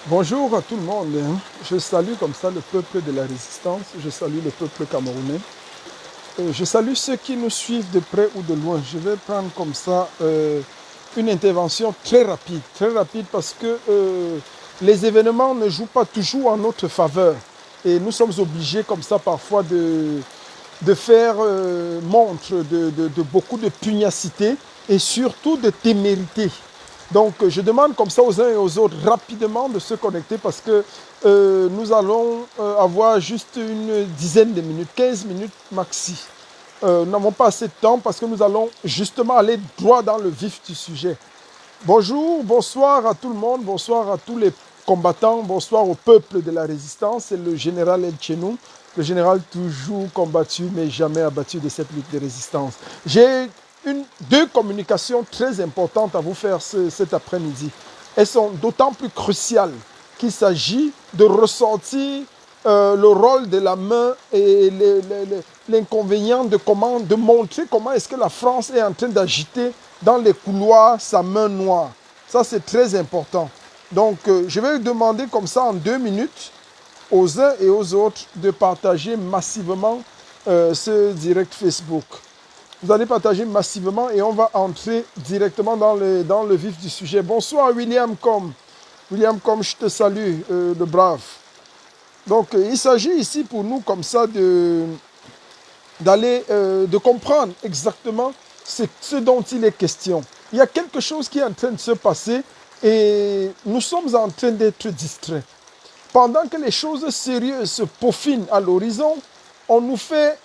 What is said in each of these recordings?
Bonjour à tout le monde. Je salue comme ça le peuple de la résistance. Je salue le peuple camerounais. Je salue ceux qui nous suivent de près ou de loin. Je vais prendre comme ça une intervention très rapide parce que les événements ne jouent pas toujours en notre faveur. Et nous sommes obligés comme ça parfois de faire montre de beaucoup de pugnacité et surtout de témérité. Donc je demande comme ça aux uns et aux autres rapidement de se connecter parce que nous allons avoir juste une dizaine de minutes, 15 minutes maxi. Nous n'avons pas assez de temps parce que nous allons justement aller droit dans le vif du sujet. Bonjour, bonsoir à tout le monde, bonsoir à tous les combattants, bonsoir au peuple de la résistance. C'est le général El Chenou, le général toujours combattu mais jamais abattu de cette lutte de résistance. J'ai deux communications très importantes à vous faire cet après-midi. Elles sont d'autant plus cruciales qu'il s'agit de ressortir le rôle de la main et l'inconvénient de montrer comment est-ce que la France est en train d'agiter dans les couloirs sa main noire. Ça, c'est très important. Donc, je vais demander comme ça en 2 minutes aux uns et aux autres de partager massivement ce direct Facebook. Vous allez partager massivement et on va entrer directement dans le vif du sujet. Bonsoir William Com. William Com, je te salue, le brave. Donc, il s'agit ici pour nous comme ça de comprendre exactement ce dont il est question. Il y a quelque chose qui est en train de se passer et nous sommes en train d'être distraits. Pendant que les choses sérieuses se peaufinent à l'horizon, on nous fait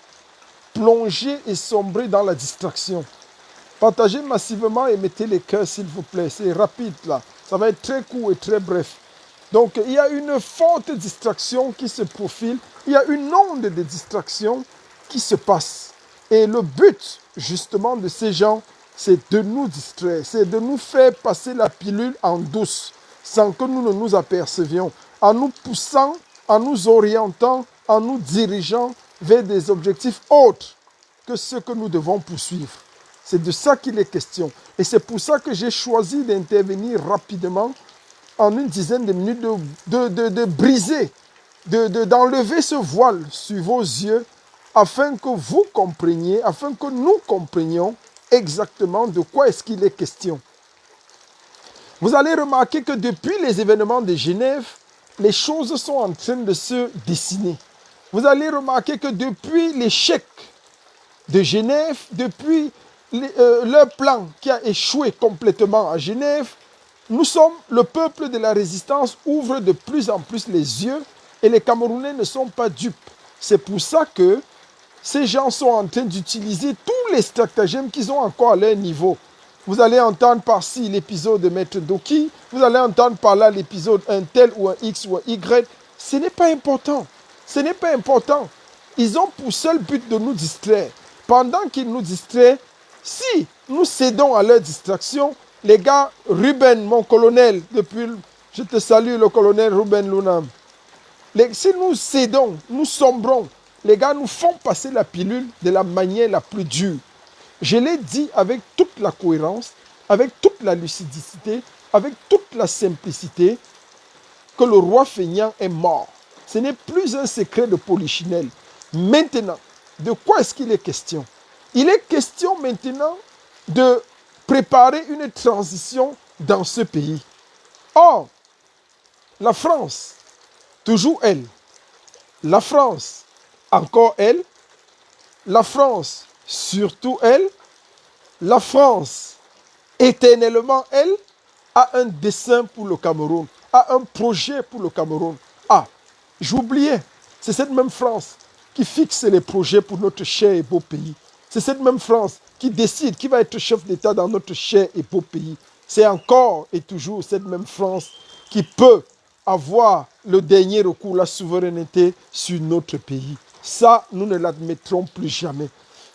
plonger et sombrer dans la distraction. Partagez massivement et mettez les cœurs s'il vous plaît. C'est rapide là. Ça va être très court et très bref. Donc il y a une forte distraction qui se profile. Il y a une onde de distraction qui se passe. Et le but justement de ces gens, c'est de nous distraire. C'est de nous faire passer la pilule en douce sans que nous ne nous apercevions. En nous poussant, en nous orientant, en nous dirigeant vers des objectifs autres que ceux que nous devons poursuivre. C'est de ça qu'il est question. Et c'est pour ça que j'ai choisi d'intervenir rapidement en une dizaine de minutes, de briser, d'enlever ce voile sur vos yeux afin que vous compreniez, afin que nous comprenions exactement de quoi est-ce qu'il est question. Vous allez remarquer que depuis les événements de Genève, les choses sont en train de se dessiner. Vous allez remarquer que depuis l'échec de Genève, depuis leur plan qui a échoué complètement à Genève, le peuple de la résistance ouvre de plus en plus les yeux et les Camerounais ne sont pas dupes. C'est pour ça que ces gens sont en train d'utiliser tous les stratagèmes qu'ils ont encore à leur niveau. Vous allez entendre par-ci l'épisode de Maître Doki, vous allez entendre par-là l'épisode un tel ou un X ou un Y. Ce n'est pas important. Ce n'est pas important. Ils ont pour seul but de nous distraire. Pendant qu'ils nous distraient, si nous cédons à leur distraction, les gars, Ruben, mon colonel, je te salue le colonel Ruben Lunam. Si nous cédons, nous sombrons, les gars nous font passer la pilule de la manière la plus dure. Je l'ai dit avec toute la cohérence, avec toute la lucidité, avec toute la simplicité, que le roi feignant est mort. Ce n'est plus un secret de polichinelle. Maintenant, de quoi est-ce qu'il est question? Il est question maintenant de préparer une transition dans ce pays. Or, la France, toujours elle, la France, encore elle, la France, surtout elle, la France, éternellement elle, a un dessein pour le Cameroun, a un projet pour le Cameroun. Ah, j'oubliais, c'est cette même France qui fixe les projets pour notre cher et beau pays. C'est cette même France qui décide qui va être chef d'État dans notre cher et beau pays. C'est encore et toujours cette même France qui peut avoir le dernier recours, la souveraineté sur notre pays. Ça, nous ne l'admettrons plus jamais.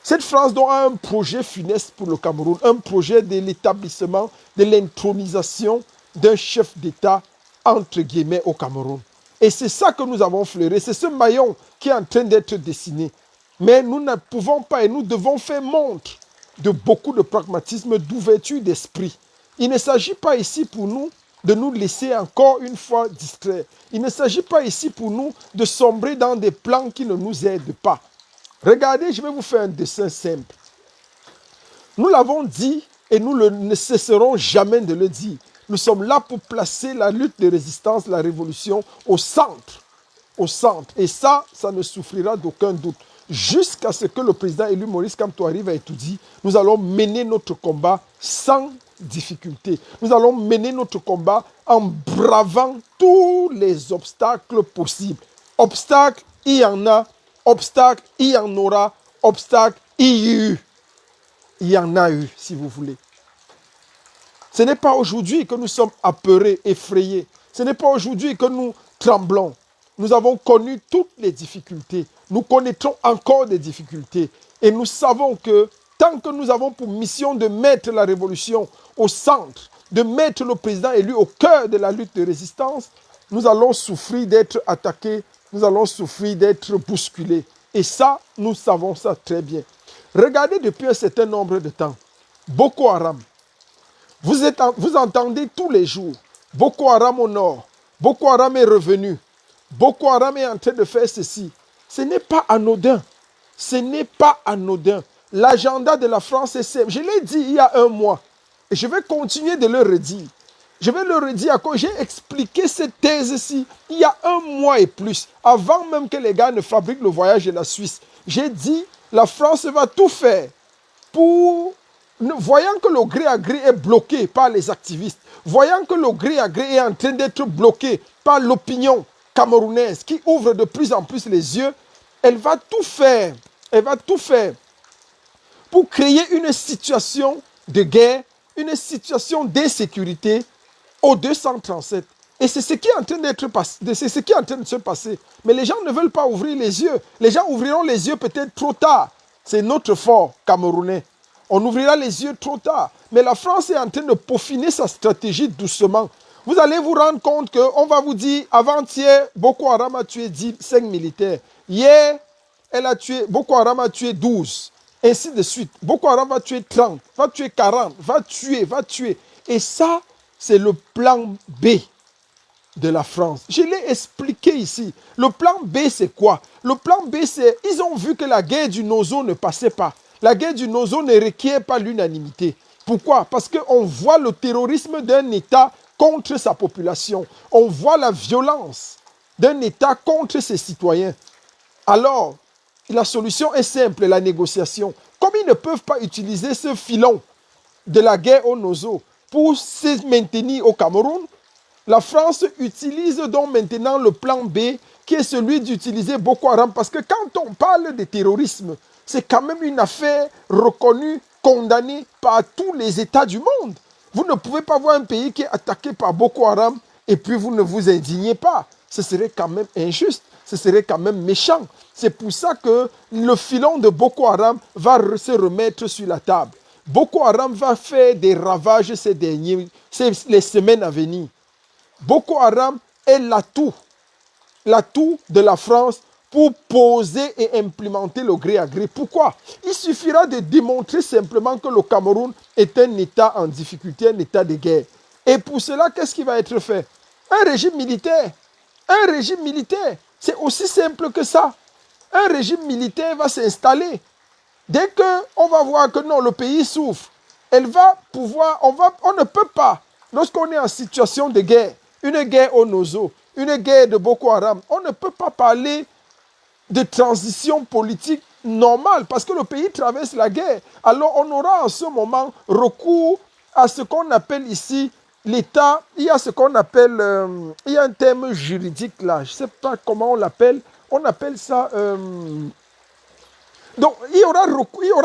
Cette France donc a un projet funeste pour le Cameroun, un projet de l'établissement, de l'intronisation d'un chef d'État, entre guillemets, au Cameroun. Et c'est ça que nous avons flairé, c'est ce maillon qui est en train d'être dessiné. Mais nous ne pouvons pas et nous devons faire montre de beaucoup de pragmatisme, d'ouverture d'esprit. Il ne s'agit pas ici pour nous de nous laisser encore une fois distraits. Il ne s'agit pas ici pour nous de sombrer dans des plans qui ne nous aident pas. Regardez, je vais vous faire un dessin simple. Nous l'avons dit et nous ne cesserons jamais de le dire. Nous sommes là pour placer la lutte de résistance, la révolution au centre. Au centre. Et ça ne souffrira d'aucun doute. Jusqu'à ce que le président élu Maurice Kamto arrive à étudier, nous allons mener notre combat sans difficulté. Nous allons mener notre combat en bravant tous les obstacles possibles. Obstacles, il y en a. Obstacles, il y en aura. Obstacles, il y a eu. Il y en a eu, si vous voulez. Ce n'est pas aujourd'hui que nous sommes apeurés, effrayés. Ce n'est pas aujourd'hui que nous tremblons. Nous avons connu toutes les difficultés. Nous connaîtrons encore des difficultés. Et nous savons que tant que nous avons pour mission de mettre la révolution au centre, de mettre le président élu au cœur de la lutte de résistance, nous allons souffrir d'être attaqués, nous allons souffrir d'être bousculés. Et ça, nous savons ça très bien. Regardez depuis un certain nombre de temps, Boko Haram. Vous entendez tous les jours, Boko Haram au nord, Boko Haram est revenu, Boko Haram est en train de faire ceci. Ce n'est pas anodin. Ce n'est pas anodin. L'agenda de la France est simple. Je l'ai dit il y a un mois. Et je vais continuer de le redire. Je vais le redire à cause j'ai expliqué cette thèse-ci il y a un mois et plus, avant même que les gars ne fabriquent le voyage de la Suisse. J'ai dit, la France va tout faire pour, voyant que le gré à gré est bloqué par les activistes, voyant que le gré à gré est en train d'être bloqué par l'opinion camerounaise qui ouvre de plus en plus les yeux, elle va tout faire pour créer une situation de guerre, une situation d'insécurité au 237. Et c'est ce qui est en train c'est ce qui est en train de se passer. Mais les gens ne veulent pas ouvrir les yeux. Les gens ouvriront les yeux peut-être trop tard. C'est notre fort camerounais. On ouvrira les yeux trop tard. Mais la France est en train de peaufiner sa stratégie doucement. Vous allez vous rendre compte qu'on va vous dire, avant-hier, Boko Haram a tué 5 militaires. Hier, Boko Haram a tué 12. Ainsi de suite. Boko Haram va tuer 30, va tuer 40, va tuer. Et ça, c'est le plan B de la France. Je l'ai expliqué ici. Le plan B, c'est quoi? Le plan B, c'est, ils ont vu que la guerre du Nozo ne passait pas. La guerre du Nozo ne requiert pas l'unanimité. Pourquoi? Parce qu'on voit le terrorisme d'un État contre sa population. On voit la violence d'un État contre ses citoyens. Alors, la solution est simple, la négociation. Comme ils ne peuvent pas utiliser ce filon de la guerre au Nozo pour se maintenir au Cameroun, la France utilise donc maintenant le plan B qui est celui d'utiliser Boko Haram. Parce que quand on parle de terrorisme, c'est quand même une affaire reconnue, condamnée par tous les États du monde. Vous ne pouvez pas voir un pays qui est attaqué par Boko Haram et puis vous ne vous indignez pas. Ce serait quand même injuste, ce serait quand même méchant. C'est pour ça que le filon de Boko Haram va se remettre sur la table. Boko Haram va faire des ravages les semaines à venir. Boko Haram est l'atout de la France pour poser et implémenter le gré à gré. Pourquoi? Il suffira de démontrer simplement que le Cameroun est un État en difficulté, un État de guerre. Et pour cela, qu'est-ce qui va être fait? Un régime militaire. Un régime militaire. C'est aussi simple que ça. Un régime militaire va s'installer. Dès qu'on va voir que non, le pays souffre, on ne peut pas, lorsqu'on est en situation de guerre, une guerre au Nozo, une guerre de Boko Haram, on ne peut pas parler de transition politique normale parce que le pays traverse la guerre. Alors on aura en ce moment recours à ce qu'on appelle ici l'État. Il y a ce qu'on appelle, il y a un terme juridique là, je ne sais pas comment on l'appelle. On appelle ça... Donc, il y aura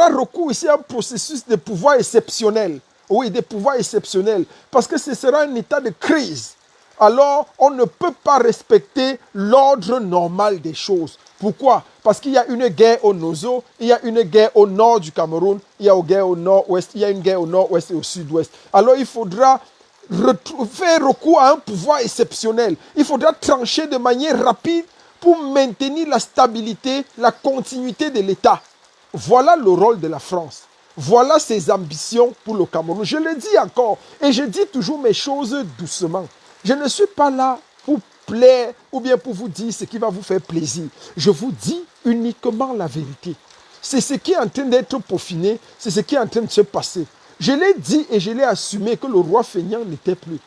recours ici à un processus de pouvoir exceptionnel. Oui, des pouvoirs exceptionnels. Parce que ce sera un état de crise. Alors, on ne peut pas respecter l'ordre normal des choses. Pourquoi? Parce qu'il y a une guerre au Nozo, il y a une guerre au nord du Cameroun, il y a une guerre au nord-ouest, il y a une guerre au nord-ouest et au sud-ouest. Alors, il faudra faire recours à un pouvoir exceptionnel. Il faudra trancher de manière rapide pour maintenir la stabilité, la continuité de l'État. Voilà le rôle de la France. Voilà ses ambitions pour le Cameroun. Je le dis encore, et je dis toujours mes choses doucement. Je ne suis pas là pour plaire ou bien pour vous dire ce qui va vous faire plaisir. Je vous dis uniquement la vérité. C'est ce qui est en train d'être peaufiné, c'est ce qui est en train de se passer. Je l'ai dit et je l'ai assumé que le roi feignant n'était plus.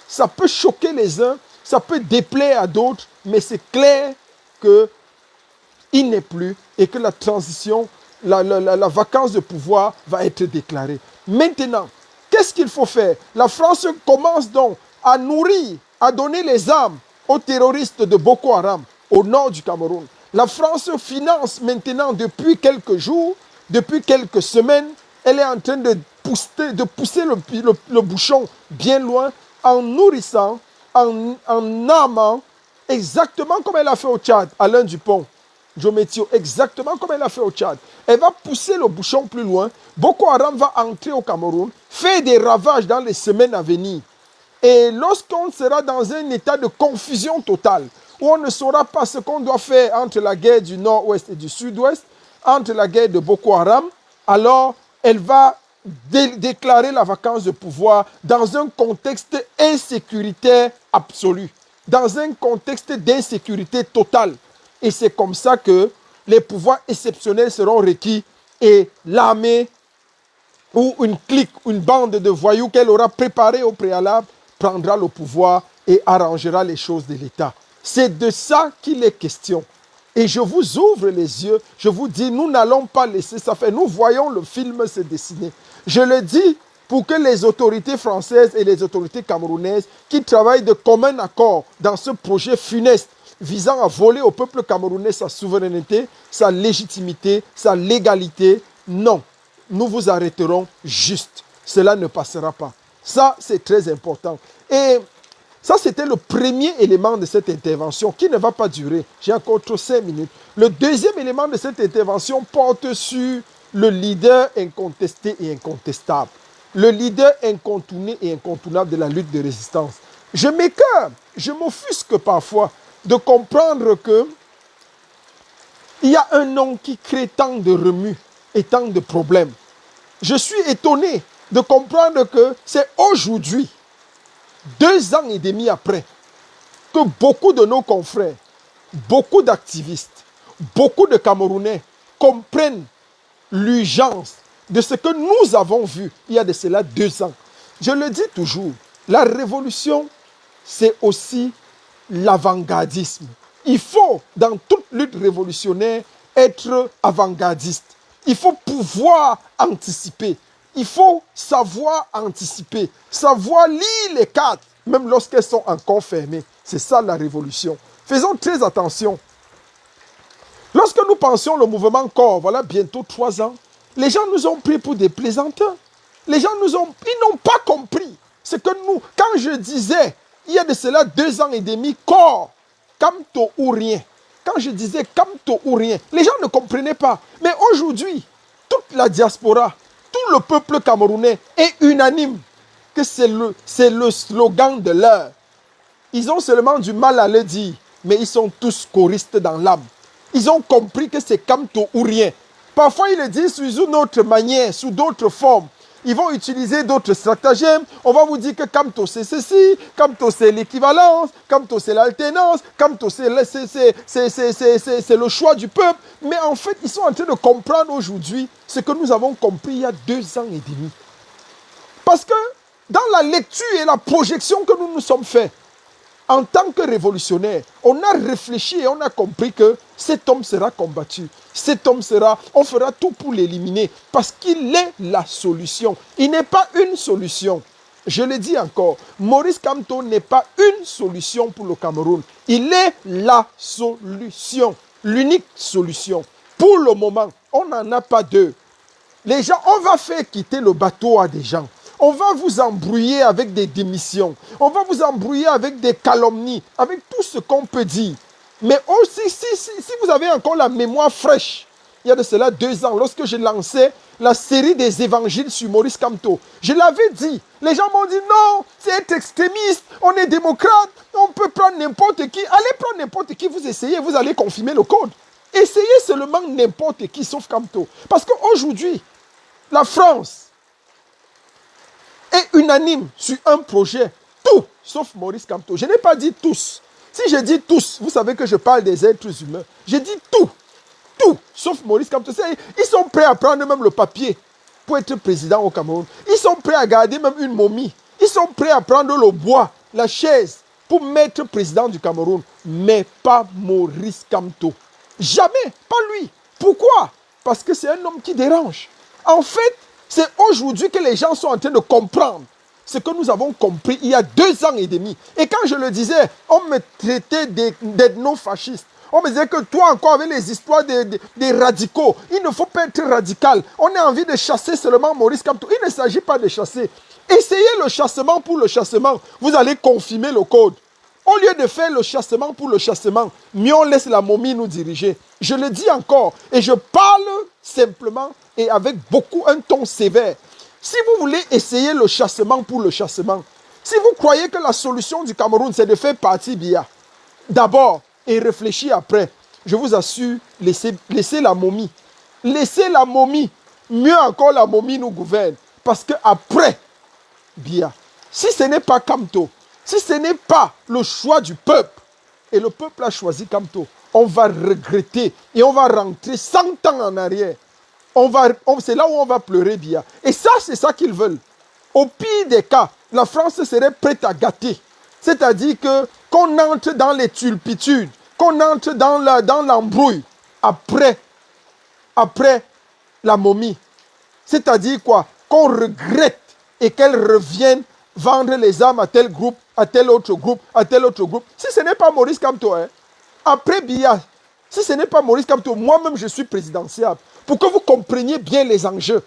Ça peut choquer les uns, ça peut déplaire à d'autres, mais c'est clair qu'il n'est plus et que la transition, la vacance de pouvoir va être déclarée. Maintenant, qu'est-ce qu'il faut faire? La France commence donc à nourrir, à donner les armes aux terroristes de Boko Haram au nord du Cameroun. La France finance maintenant depuis quelques jours, depuis quelques semaines, elle est en train de pousser le bouchon bien loin en nourrissant, en armant, exactement comme elle a fait au Tchad, Alain Dupont, Diométio, exactement comme elle a fait au Tchad. Elle va pousser le bouchon plus loin. Boko Haram va entrer au Cameroun, faire des ravages dans les semaines à venir. Et lorsqu'on sera dans un état de confusion totale, où on ne saura pas ce qu'on doit faire entre la guerre du nord-ouest et du sud-ouest, entre la guerre de Boko Haram, alors elle va déclarer la vacance de pouvoir dans un contexte insécuritaire absolu, dans un contexte d'insécurité totale. Et c'est comme ça que les pouvoirs exceptionnels seront requis et l'armée ou une clique, une bande de voyous qu'elle aura préparée au préalable prendra le pouvoir et arrangera les choses de l'État. C'est de ça qu'il est question. Et je vous ouvre les yeux, je vous dis, nous n'allons pas laisser ça faire. Nous voyons le film se dessiner. Je le dis pour que les autorités françaises et les autorités camerounaises qui travaillent de commun accord dans ce projet funeste visant à voler au peuple camerounais sa souveraineté, sa légitimité, sa légalité, non, nous vous arrêterons juste. Cela ne passera pas. Ça, c'est très important. Et ça, c'était le premier élément de cette intervention qui ne va pas durer. J'ai encore 5 minutes. Le deuxième élément de cette intervention porte sur le leader incontesté et incontestable. Le leader incontourné et incontournable de la lutte de résistance. Je m'écoeure, je m'offusque parfois de comprendre que il y a un nom qui crée tant de remue et tant de problèmes. Je suis étonné de comprendre que c'est aujourd'hui, 2 ans et demi après, que beaucoup de nos confrères, beaucoup d'activistes, beaucoup de Camerounais comprennent l'urgence de ce que nous avons vu il y a de cela 2 ans. Je le dis toujours, la révolution, c'est aussi l'avant-gardisme. Il faut, dans toute lutte révolutionnaire, être avant-gardiste. Il faut pouvoir anticiper. Il faut savoir anticiper, savoir lire les cartes, même lorsqu'elles sont encore fermées. C'est ça la révolution. Faisons très attention. Lorsque nous pensions le mouvement corps, voilà bientôt 3 ans, les gens nous ont pris pour des plaisantins. Les gens ils n'ont pas compris ce que nous, quand je disais, il y a de cela 2 ans et demi, corps, Kamto ou rien. Quand je disais Kamto ou rien, les gens ne comprenaient pas. Mais aujourd'hui, toute la diaspora, tout le peuple camerounais est unanime que c'est le slogan de l'heure. Ils ont seulement du mal à le dire, mais ils sont tous choristes dans l'âme. Ils ont compris que c'est Kamto ou rien. Parfois, ils le disent sous une autre manière, sous d'autres formes. Ils vont utiliser d'autres stratagèmes. On va vous dire que Kamto c'est ceci, Kamto c'est l'équivalence, Kamto c'est l'alternance, Kamto c'est le choix du peuple. Mais en fait, ils sont en train de comprendre aujourd'hui ce que nous avons compris il y a 2 ans et demi. Parce que dans la lecture et la projection que nous nous sommes faits, en tant que révolutionnaire, on a réfléchi et on a compris que cet homme sera combattu. Cet homme on fera tout pour l'éliminer parce qu'il est la solution. Il n'est pas une solution. Je le dis encore, Maurice Kamto n'est pas une solution pour le Cameroun. Il est la solution, l'unique solution. Pour le moment, on n'en a pas deux. Les gens, on va faire quitter le bateau à des gens. On va vous embrouiller avec des démissions. On va vous embrouiller avec des calomnies, avec tout ce qu'on peut dire. Mais aussi, si vous avez encore la mémoire fraîche, il y a de cela 2 ans, lorsque j'ai lancé la série des évangiles sur Maurice Kamto, je l'avais dit. Les gens m'ont dit non, c'est être extrémiste, on est démocrate, on peut prendre n'importe qui. Allez prendre n'importe qui, vous essayez, vous allez confirmer le code. Essayez seulement n'importe qui, sauf Kamto. Parce qu'aujourd'hui, la France est unanime sur un projet. tout, sauf Maurice Kamto. Je n'ai pas dit tous. Si je dis tous, vous savez que je parle des êtres humains. Je dis tout, sauf Maurice Kamto. Ils sont prêts à prendre même le papier pour être président au Cameroun. Ils sont prêts à garder même une momie. Ils sont prêts à prendre le bois, la chaise, pour mettre président du Cameroun. Mais pas Maurice Kamto. Jamais, pas lui. Pourquoi? Parce que c'est un homme qui dérange. En fait, c'est aujourd'hui que les gens sont en train de comprendre ce que nous avons compris il y a 2 ans et demi. Et quand je le disais, on me traitait d'ethno-fasciste. On me disait que toi encore avec les histoires des radicaux, il ne faut pas être radical. On a envie de chasser seulement Maurice Kamto. Il ne s'agit pas de chasser. Essayez le chassement pour le chassement. Vous allez confirmer le code. Au lieu de faire le chassement pour le chassement, mieux on laisse la momie nous diriger. Je le dis encore et je parle simplement et avec beaucoup un ton sévère. Si vous voulez essayer le chassement pour le chassement, si vous croyez que la solution du Cameroun c'est de faire partie Biya, d'abord et réfléchir après, je vous assure, laissez la momie. Laissez la momie. Mieux encore, la momie nous gouverne. Parce qu'après Biya, si ce n'est pas Kamto, si ce n'est pas le choix du peuple, et le peuple a choisi Kamto, on va regretter et on va rentrer 100 ans en arrière. C'est là où on va pleurer Biya. Et ça, c'est ça qu'ils veulent. Au pire des cas, la France serait prête à gâter. C'est-à-dire qu'on entre dans les turpitudes, qu'on entre dans l'embrouille après la momie. C'est-à-dire quoi? Qu'on regrette et qu'elle revienne vendre les armes à tel groupe, à tel autre groupe, à tel autre groupe. Si ce n'est pas Maurice Kamto, après Biya, si ce n'est pas Maurice Kamto, moi-même je suis présidentiable. Pour que vous compreniez bien les enjeux.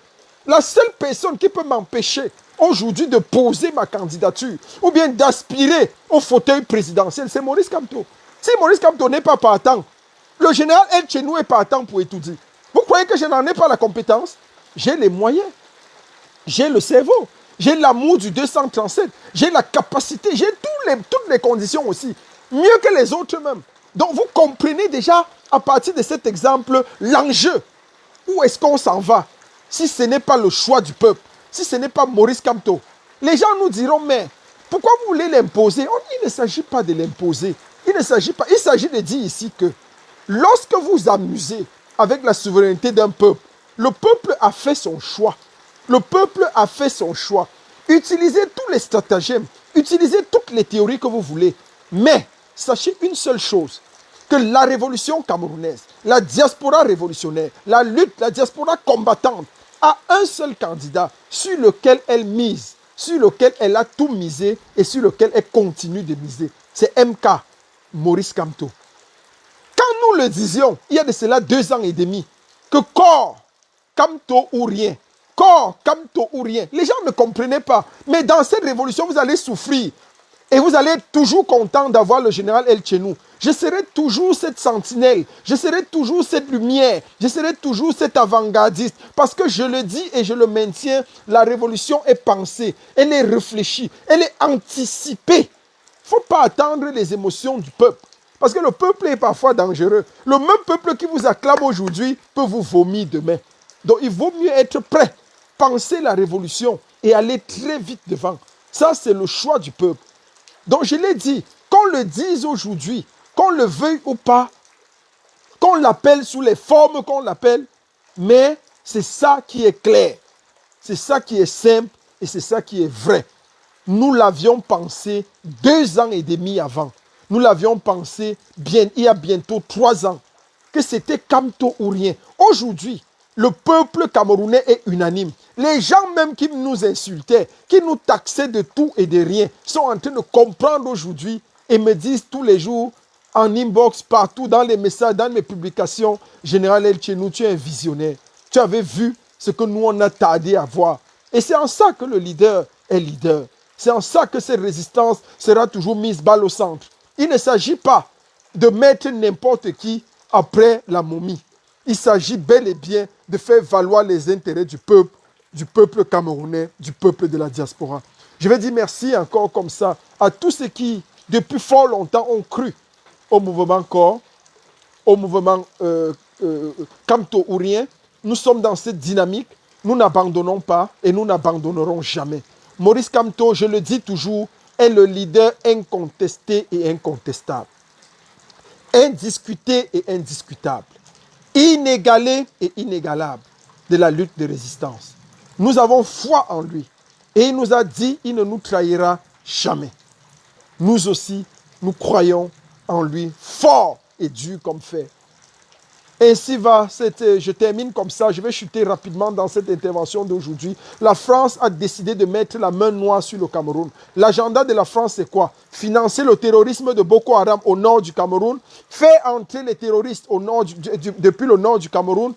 La seule personne qui peut m'empêcher aujourd'hui de poser ma candidature ou bien d'aspirer au fauteuil présidentiel, c'est Maurice Kamto. Si Maurice Kamto n'est pas partant, le général El Chenou est partant pour étudier. Vous croyez que je n'en ai pas la compétence? J'ai les moyens, j'ai le cerveau, j'ai l'amour du 237, j'ai la capacité, j'ai toutes les conditions aussi, mieux que les autres même. Donc vous comprenez déjà à partir de cet exemple l'enjeu. Où est-ce qu'on s'en va si ce n'est pas le choix du peuple, si ce n'est pas Maurice Kamto? Les gens nous diront, mais pourquoi vous voulez l'imposer? Il ne s'agit pas de l'imposer. Il ne s'agit pas. Il s'agit de dire ici que lorsque vous amusez avec la souveraineté d'un peuple, le peuple a fait son choix. Le peuple a fait son choix. Utilisez tous les stratagèmes, utilisez toutes les théories que vous voulez. Mais sachez une seule chose, que la révolution camerounaise, la diaspora révolutionnaire, la lutte, la diaspora combattante, a un seul candidat sur lequel elle mise, sur lequel elle a tout misé et sur lequel elle continue de miser. C'est MK, Maurice Kamto. Quand nous le disions, il y a de cela 2 ans et demi, que corps, Kamto ou rien, corps, Kamto ou rien, les gens ne comprenaient pas. Mais dans cette révolution, vous allez souffrir. Et vous allez être toujours content d'avoir le général El Chenou. Je serai toujours cette sentinelle. Je serai toujours cette lumière. Je serai toujours cet avant-gardiste. Parce que je le dis et je le maintiens, la révolution est pensée. Elle est réfléchie. Elle est anticipée. Il ne faut pas attendre les émotions du peuple. Parce que le peuple est parfois dangereux. Le même peuple qui vous acclame aujourd'hui peut vous vomir demain. Donc il vaut mieux être prêt. Penser la révolution et aller très vite devant. Ça, c'est le choix du peuple. Donc je l'ai dit, qu'on le dise aujourd'hui, qu'on le veuille ou pas, qu'on l'appelle sous les formes qu'on l'appelle, mais c'est ça qui est clair, c'est ça qui est simple et c'est ça qui est vrai. Nous l'avions pensé 2 ans et demi avant, nous l'avions pensé il y a bientôt 3 ans, que c'était Kamto ou rien. Aujourd'hui, le peuple camerounais est unanime. Les gens même qui nous insultaient, qui nous taxaient de tout et de rien, sont en train de comprendre aujourd'hui et me disent tous les jours, en inbox, partout, dans les messages, dans mes publications, Général El Chenou, tu es un visionnaire. Tu avais vu ce que nous, on a tardé à voir. Et c'est en ça que le leader est leader. C'est en ça que cette résistance sera toujours mise balle au centre. Il ne s'agit pas de mettre n'importe qui après la momie. Il s'agit bel et bien de faire valoir les intérêts du peuple camerounais, du peuple de la diaspora. Je vais dire merci encore comme ça à tous ceux qui, depuis fort longtemps, ont cru au mouvement corps, au mouvement Kamto ou rien. Nous sommes dans cette dynamique. Nous n'abandonnons pas et nous n'abandonnerons jamais. Maurice Kamto, je le dis toujours, est le leader incontesté et incontestable, indiscuté et indiscutable, inégalé et inégalable de la lutte de résistance. Nous avons foi en lui et il nous a dit qu'il ne nous trahira jamais. Nous aussi, nous croyons en lui fort et dur comme fer. Ainsi va, je termine comme ça, je vais chuter rapidement dans cette intervention d'aujourd'hui. La France a décidé de mettre la main noire sur le Cameroun. L'agenda de la France, c'est quoi? Financer le terrorisme de Boko Haram au nord du Cameroun, faire entrer les terroristes au nord depuis le nord du Cameroun,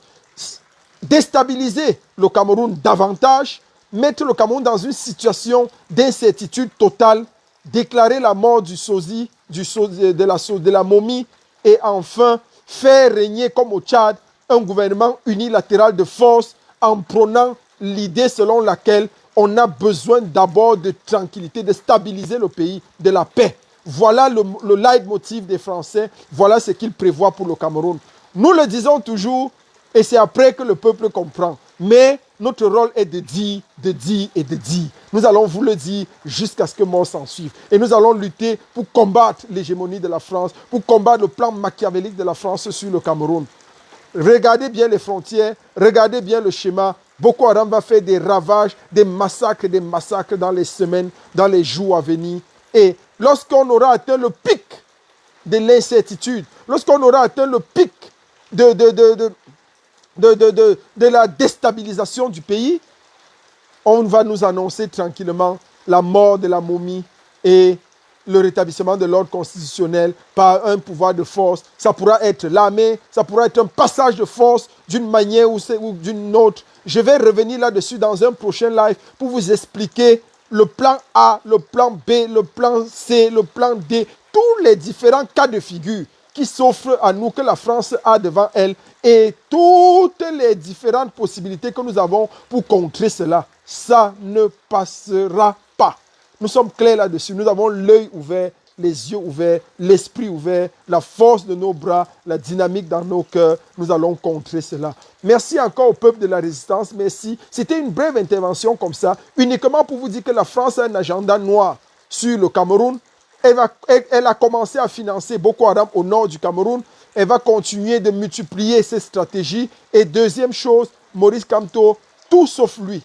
déstabiliser le Cameroun davantage, mettre le Cameroun dans une situation d'incertitude totale, déclarer la mort du sosie, de la momie, et enfin faire régner comme au Tchad un gouvernement unilatéral de force en prônant l'idée selon laquelle on a besoin d'abord de tranquillité, de stabiliser le pays, de la paix. Voilà le leitmotiv des Français, voilà ce qu'ils prévoient pour le Cameroun. Nous le disons toujours, et c'est après que le peuple comprend. Mais notre rôle est de dire, de dire et de dire. Nous allons vous le dire jusqu'à ce que mort s'en suive. Et nous allons lutter pour combattre l'hégémonie de la France, pour combattre le plan machiavélique de la France sur le Cameroun. Regardez bien les frontières, regardez bien le schéma. Boko Haram va faire des ravages, des massacres dans les semaines, dans les jours à venir. Et lorsqu'on aura atteint le pic de l'incertitude, lorsqu'on aura atteint le pic de la déstabilisation du pays, on va nous annoncer tranquillement la mort de la momie et le rétablissement de l'ordre constitutionnel par un pouvoir de force. Ça pourra être l'armée, ça pourra être un passage de force d'une manière ou d'une autre. Je vais revenir là-dessus dans un prochain live pour vous expliquer le plan A, le plan B, le plan C, le plan D, tous les différents cas de figure qui s'offrent à nous, que la France a devant elle, et toutes les différentes possibilités que nous avons pour contrer cela. Ça ne passera pas. Nous sommes clairs là-dessus. Nous avons l'œil ouvert, les yeux ouverts, l'esprit ouvert, la force de nos bras, la dynamique dans nos cœurs. Nous allons contrer cela. Merci encore au peuple de la résistance. Merci. C'était une brève intervention comme ça, uniquement pour vous dire que la France a un agenda noir sur le Cameroun. Elle a commencé à financer Boko Haram au nord du Cameroun. Elle va continuer de multiplier ses stratégies. Et deuxième chose, Maurice Kamto, tout sauf lui,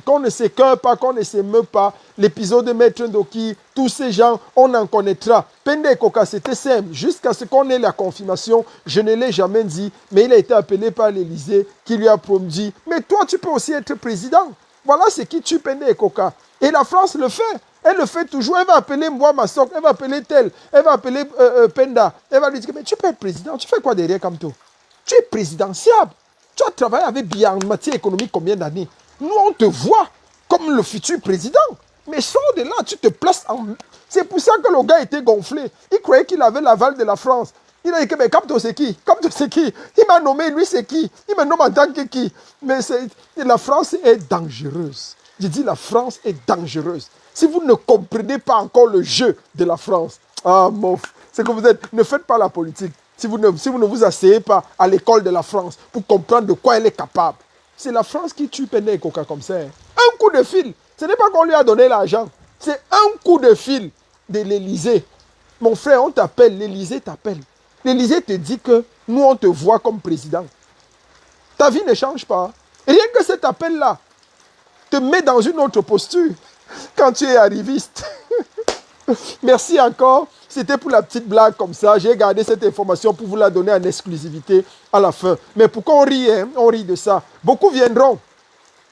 qu'on ne s'écoeure pas, qu'on ne s'émeut pas. L'épisode de Maître Ndoki, tous ces gens, on en connaîtra. Pende Koka, c'était simple, jusqu'à ce qu'on ait la confirmation, je ne l'ai jamais dit, mais il a été appelé par l'Élysée qui lui a promis, mais toi tu peux aussi être président. Voilà ce qui tue Pende Koka. Et la France le fait. Elle le fait toujours. Elle va appeler Mboua Massok, elle va appeler tel, elle va appeler Penda. Elle va lui dire, mais tu peux être président, tu fais quoi derrière Kamto? Tu es présidentiable. Tu as travaillé avec Biya en matière économique combien d'années? Nous, on te voit comme le futur président. Mais sors de là, tu te places en... C'est pour ça que le gars était gonflé. Il croyait qu'il avait l'aval de la France. Il a dit que, mais Kamto c'est qui? Kamto c'est qui? Il m'a nommé, lui c'est qui? Il me nomme en tant que qui? Mais la France est dangereuse. Je dis la France est dangereuse. Si vous ne comprenez pas encore le jeu de la France, c'est que vous êtes, ne faites pas la politique. Si vous ne vous asseyez pas à l'école de la France pour comprendre de quoi elle est capable. C'est la France qui tue Pende Koka comme ça. Un coup de fil. Ce n'est pas qu'on lui a donné l'argent. C'est un coup de fil de l'Élysée. Mon frère, on t'appelle, l'Élysée t'appelle. L'Élysée te dit que nous, on te voit comme président. Ta vie ne change pas. Rien que cet appel-là te met dans une autre posture quand tu es arriviste. Merci encore. C'était pour la petite blague comme ça. J'ai gardé cette information pour vous la donner en exclusivité à la fin. Mais pourquoi on rit, hein? On rit de ça. Beaucoup viendront.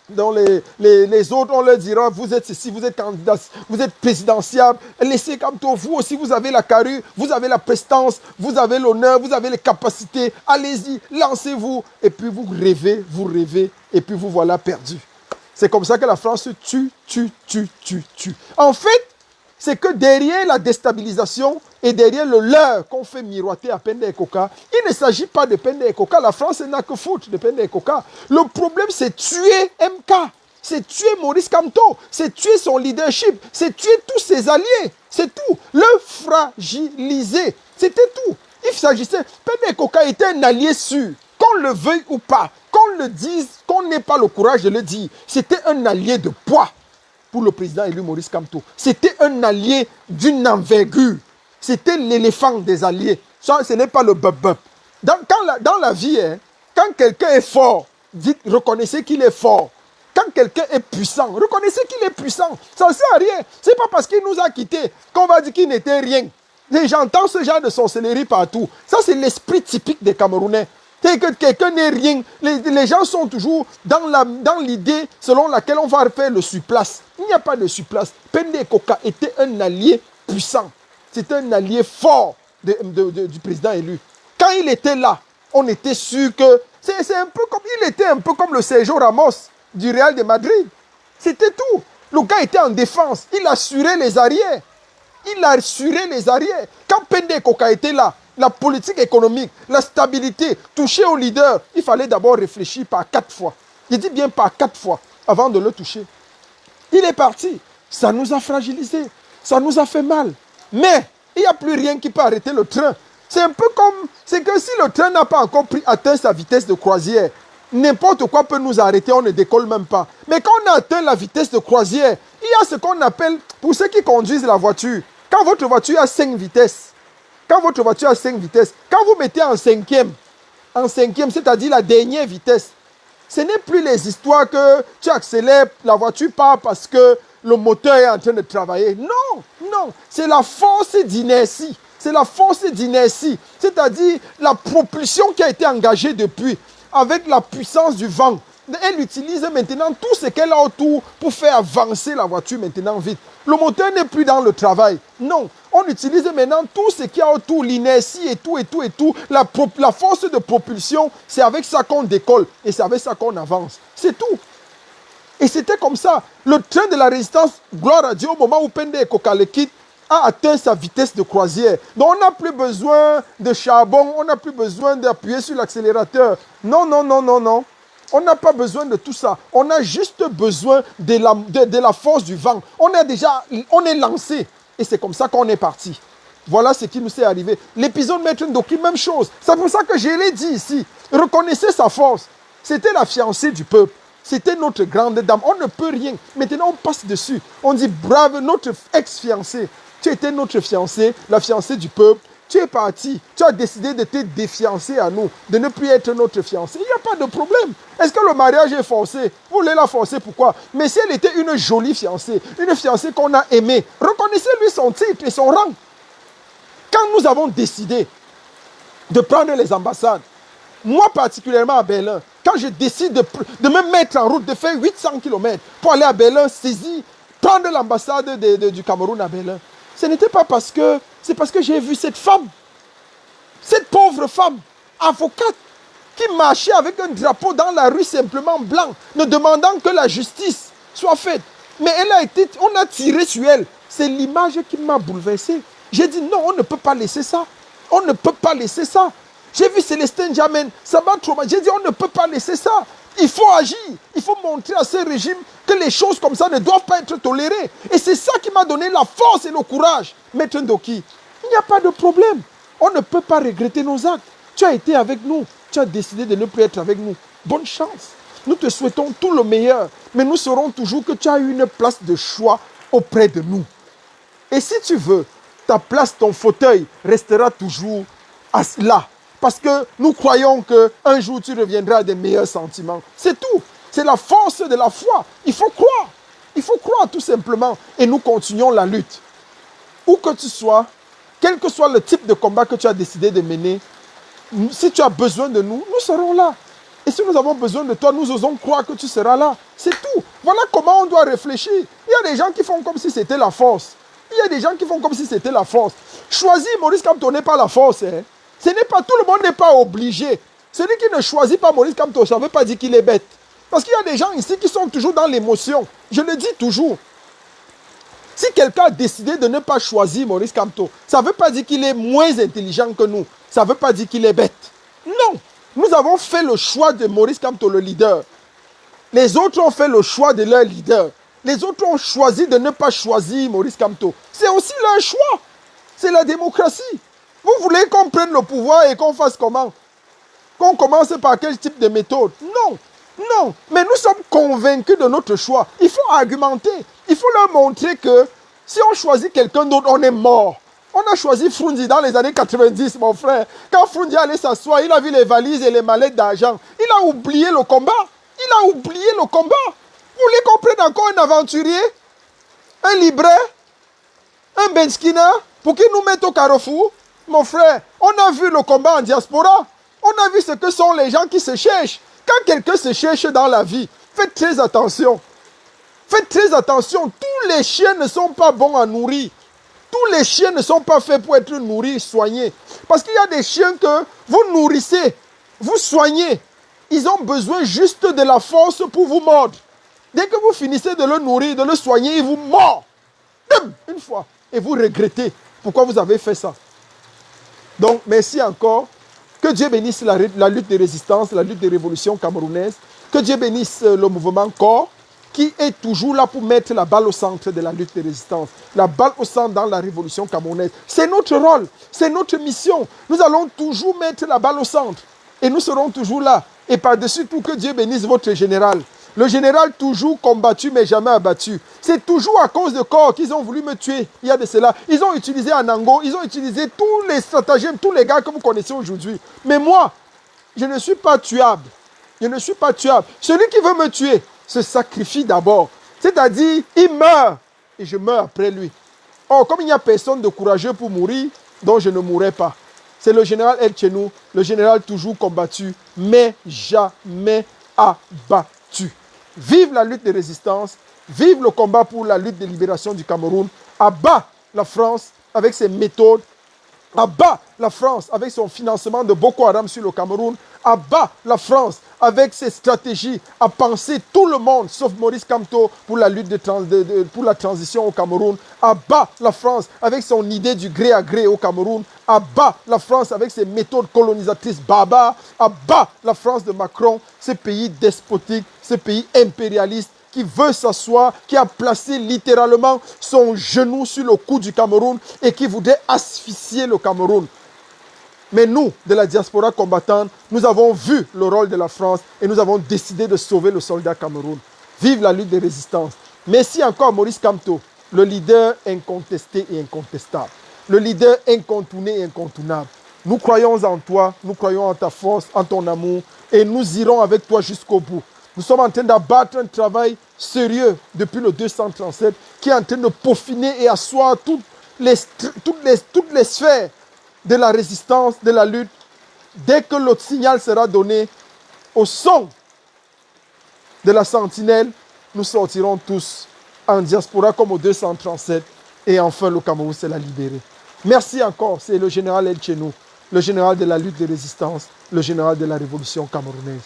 Dans les autres, on leur dira, vous êtes ceci, vous êtes candidat, vous êtes présidentiable. Laissez comme toi, vous aussi, vous avez la carrure, vous avez la prestance, vous avez l'honneur, vous avez les capacités. Allez-y, lancez-vous. Et puis vous rêvez, et puis vous voilà perdu. C'est comme ça que la France tue. En fait, c'est que derrière la déstabilisation et derrière le leurre qu'on fait miroiter à Pende Koka, il ne s'agit pas de Pende Koka. La France n'a que foutre de Pende Koka. Le problème, c'est tuer MK. C'est tuer Maurice Kamto. C'est tuer son leadership. C'est tuer tous ses alliés. C'est tout. Le fragiliser. C'était tout. Il s'agissait... Pende Koka était un allié sûr. Qu'on le veuille ou pas. Qu'on le dise, qu'on n'ait pas le courage de le dire. C'était un allié de poids. pour le président élu Maurice Kamto. C'était un allié d'une envergure. C'était l'éléphant des alliés. Ça, ce n'est pas le bub-bub. Dans la vie, hein, quand quelqu'un est fort, reconnaissez qu'il est fort. Quand quelqu'un est puissant, reconnaissez qu'il est puissant. Ça ne sert à rien. Ce n'est pas parce qu'il nous a quittés qu'on va dire qu'il n'était rien. J'entends ce genre de sorcellerie partout. Ça, c'est l'esprit typique des Camerounais. C'est que quelqu'un n'est rien. Les gens sont toujours dans l'idée selon laquelle on va faire le surplace. Il n'y a pas de surplace. Pende Koka était un allié puissant. C'était un allié fort du président élu. Quand il était là, on était sûr que il était un peu comme le Sergio Ramos du Real de Madrid. C'était tout. Le gars était en défense. Il assurait les arrières. Quand Pende Koka était là, la politique économique, la stabilité, toucher au leader, il fallait d'abord réfléchir par 4 fois. Je dis bien par 4 fois avant de le toucher. Il est parti. Ça nous a fragilisés. Ça nous a fait mal. Mais il n'y a plus rien qui peut arrêter le train. C'est un peu comme... C'est que si le train n'a pas encore atteint sa vitesse de croisière, n'importe quoi peut nous arrêter, on ne décolle même pas. Mais quand on a atteint la vitesse de croisière, il y a ce qu'on appelle, pour ceux qui conduisent la voiture, quand votre voiture a 5 vitesses, quand vous mettez en cinquième, c'est-à-dire la dernière vitesse, ce n'est plus les histoires que tu accélères, la voiture part parce que le moteur est en train de travailler. Non, c'est la force d'inertie. C'est-à-dire la propulsion qui a été engagée depuis, avec la puissance du vent. Elle utilise maintenant tout ce qu'elle a autour pour faire avancer la voiture maintenant vite. Le moteur n'est plus dans le travail. Non, on utilise maintenant tout ce qu'il y a autour, l'inertie et tout. La force de propulsion, c'est avec ça qu'on décolle et c'est avec ça qu'on avance. C'est tout. Et c'était comme ça. Le train de la résistance, gloire à Dieu, au moment où Pende Koka le quitte, a atteint sa vitesse de croisière. Donc on n'a plus besoin de charbon, on n'a plus besoin d'appuyer sur l'accélérateur. Non. On n'a pas besoin de tout ça. On a juste besoin de la force du vent. On est lancé. Et c'est comme ça qu'on est parti. Voilà ce qui nous est arrivé. L'épisode Maître Ndoki, même chose. C'est pour ça que je l'ai dit ici. Reconnaissez sa force. C'était la fiancée du peuple. C'était notre grande dame. On ne peut rien. Maintenant, on passe dessus. On dit brave, notre ex-fiancée. Tu étais notre fiancée, la fiancée du peuple. Tu es parti. Tu as décidé de te défiancer à nous, de ne plus être notre fiancée. Il n'y a pas de problème. Est-ce que le mariage est forcé? Vous voulez la forcer, pourquoi? Mais si elle était une jolie fiancée, une fiancée qu'on a aimée, reconnaissez-lui son titre et son rang. Quand nous avons décidé de prendre les ambassades, moi particulièrement à Berlin, quand je décide de me mettre en route, de faire 800 km pour aller à Berlin, saisir, prendre l'ambassade du Cameroun à Berlin, ce n'était pas parce que... C'est parce que j'ai vu cette femme, cette pauvre femme, avocate, qui marchait avec un drapeau dans la rue simplement blanc, ne demandant que la justice soit faite. Mais on a tiré sur elle. C'est l'image qui m'a bouleversé. J'ai dit non, on ne peut pas laisser ça. On ne peut pas laisser ça. J'ai vu Célestin Djamène, ça m'a traumatisé. J'ai dit on ne peut pas laisser ça. Il faut agir. Il faut montrer à ce régime que les choses comme ça ne doivent pas être tolérées. Et c'est ça qui m'a donné la force et le courage. Maître Ndoki, il n'y a pas de problème. On ne peut pas regretter nos actes. Tu as été avec nous. Tu as décidé de ne plus être avec nous. Bonne chance. Nous te souhaitons tout le meilleur. Mais nous saurons toujours que tu as eu une place de choix auprès de nous. Et si tu veux, ta place, ton fauteuil restera toujours là. Parce que nous croyons qu'un jour tu reviendras à des meilleurs sentiments. C'est tout. C'est la force de la foi. Il faut croire. Il faut croire tout simplement. Et nous continuons la lutte. Où que tu sois, quel que soit le type de combat que tu as décidé de mener, si tu as besoin de nous, nous serons là. Et si nous avons besoin de toi, nous osons croire que tu seras là. C'est tout. Voilà comment on doit réfléchir. Il y a des gens qui font comme si c'était la force. Choisir Maurice Kamto n'est pas la force. Ce n'est pas, tout le monde n'est pas obligé. Celui qui ne choisit pas Maurice Kamto, ça ne veut pas dire qu'il est bête. Parce qu'il y a des gens ici qui sont toujours dans l'émotion. Je le dis toujours. Si quelqu'un a décidé de ne pas choisir Maurice Kamto, ça ne veut pas dire qu'il est moins intelligent que nous. Ça ne veut pas dire qu'il est bête. Non. Nous avons fait le choix de Maurice Kamto, le leader. Les autres ont fait le choix de leur leader. Les autres ont choisi de ne pas choisir Maurice Kamto. C'est aussi leur choix. C'est la démocratie. Vous voulez qu'on prenne le pouvoir et qu'on fasse comment? Qu'on commence par quel type de méthode? Non. Mais nous sommes convaincus de notre choix. Il faut argumenter. Il faut leur montrer que si on choisit quelqu'un d'autre, on est mort. On a choisi Frunzi dans les années 90, mon frère. Quand Frunzi allait s'asseoir, il a vu les valises et les mallettes d'argent. Il a oublié le combat. Il a oublié le combat. Vous voulez qu'on prenne encore un aventurier, un libraire, un benskina, pour qu'il nous mette au carrefour? Mon frère, on a vu le combat en diaspora. On a vu ce que sont les gens qui se cherchent. Quand quelqu'un se cherche dans la vie, faites très attention. Faites très attention. Tous les chiens ne sont pas bons à nourrir. Tous les chiens ne sont pas faits pour être nourris, soignés. Parce qu'il y a des chiens que vous nourrissez, vous soignez. Ils ont besoin juste de la force pour vous mordre. Dès que vous finissez de le nourrir, de le soigner, il vous mord. Une fois. Et vous regrettez pourquoi vous avez fait ça. Donc, merci encore. Que Dieu bénisse la lutte de résistance, la lutte de révolution camerounaise. Que Dieu bénisse le mouvement Corps, qui est toujours là pour mettre la balle au centre de la lutte de résistance. La balle au centre dans la révolution camerounaise. C'est notre rôle, c'est notre mission. Nous allons toujours mettre la balle au centre. Et nous serons toujours là. Et par-dessus tout, que Dieu bénisse votre général. Le général toujours combattu mais jamais abattu. C'est toujours à cause de Corps qu'ils ont voulu me tuer. Il y a de cela. Ils ont utilisé Anango, ils ont utilisé tous les stratagèmes, tous les gars que vous connaissez aujourd'hui. Mais moi, je ne suis pas tuable. Je ne suis pas tuable. Celui qui veut me tuer se sacrifie d'abord. C'est-à-dire, il meurt et je meurs après lui. Or, comme il n'y a personne de courageux pour mourir, donc je ne mourrai pas. C'est le général El Chenou, le général toujours combattu, mais jamais abattu. Vive la lutte de résistance, vive le combat pour la lutte de libération du Cameroun, abat la France avec ses méthodes, abat la France avec son financement de Boko Haram sur le Cameroun, abat la France avec ses stratégies à penser tout le monde, sauf Maurice Kamto, pour la lutte pour la transition au Cameroun, abat la France avec son idée du gré à gré au Cameroun, abat la France avec ses méthodes colonisatrices barbares, abat la France de Macron, ce pays despotique, ce pays impérialiste, qui veut s'asseoir, qui a placé littéralement son genou sur le cou du Cameroun et qui voudrait asphyxier le Cameroun. Mais nous, de la diaspora combattante, nous avons vu le rôle de la France et nous avons décidé de sauver le soldat Cameroun. Vive la lutte de résistance. Merci encore Maurice Kamto, le leader incontesté et incontestable. Le leader incontourné et incontournable. Nous croyons en toi, nous croyons en ta force, en ton amour et nous irons avec toi jusqu'au bout. Nous sommes en train d'abattre un travail sérieux depuis le 237 qui est en train de peaufiner et asseoir toutes les sphères de la résistance, de la lutte. Dès que le signal sera donné au son de la sentinelle, nous sortirons tous en diaspora comme au 237 et enfin le Cameroun sera libéré. Merci encore, c'est le général El Chenou, le général de la lutte de résistance, le général de la révolution camerounaise.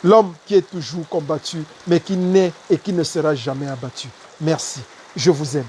L'homme qui est toujours combattu, mais qui n'est et qui ne sera jamais abattu. Merci. Je vous aime.